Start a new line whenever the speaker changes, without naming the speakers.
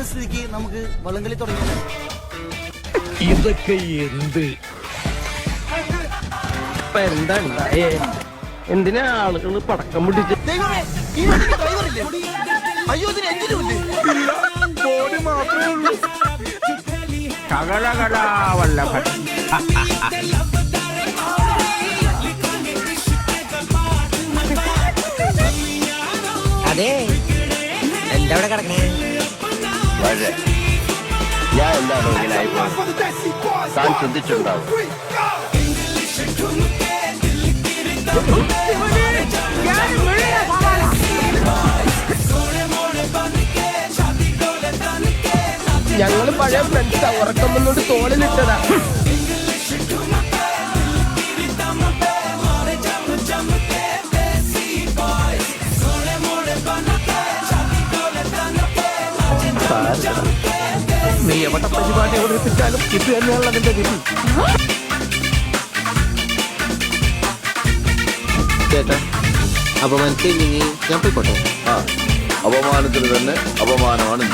വന്ന സ്ഥിതിക്ക് നമുക്ക് വള്ളംകളി തുടങ്ങിയാലോ?
ഇതൊക്കെ എന്ത്
എന്താ ഉണ്ടായേ? എന്തിനാ ആളുകൾ പടക്കം പിടിച്ച്?
ദൈവമേ, ഈ വണ്ടിക്ക് ഡ്രൈവറില്ലേ? അയ്യോ, ഇതിന് എഞ്ചിനും ഇല്ലേ?
ബോഡി മാത്രമേ ഉള്ളൂ.
ശകലകലാവല്ലഭൻ.
അതെ, എന്താ ഇവിടെ കിടക്കണേ?
ഞാൻ എന്താണ് ഇങ്ങനെ ആയിപ്പോയത്? താൻ ചിന്തിച്ചിട്ടുണ്ടാവും.
ഞങ്ങള് പഴയ ഫ്രണ്ട്സാ. ഉറക്കം വന്നോണ്ട് തോളിലിട്ടതാ.
നീ എവിടെ പരിപാടി അവതരിപ്പിച്ചാലും ഇത് തന്നെയാണല്ലോ അതിന്റെ വിധി.
ചേട്ടാ, അപമാനത്തില്ലെങ്കിൽ ഞാൻ പോയിക്കോട്ടെ. അപമാനത്തിന് തന്നെ അപമാനമാണ്.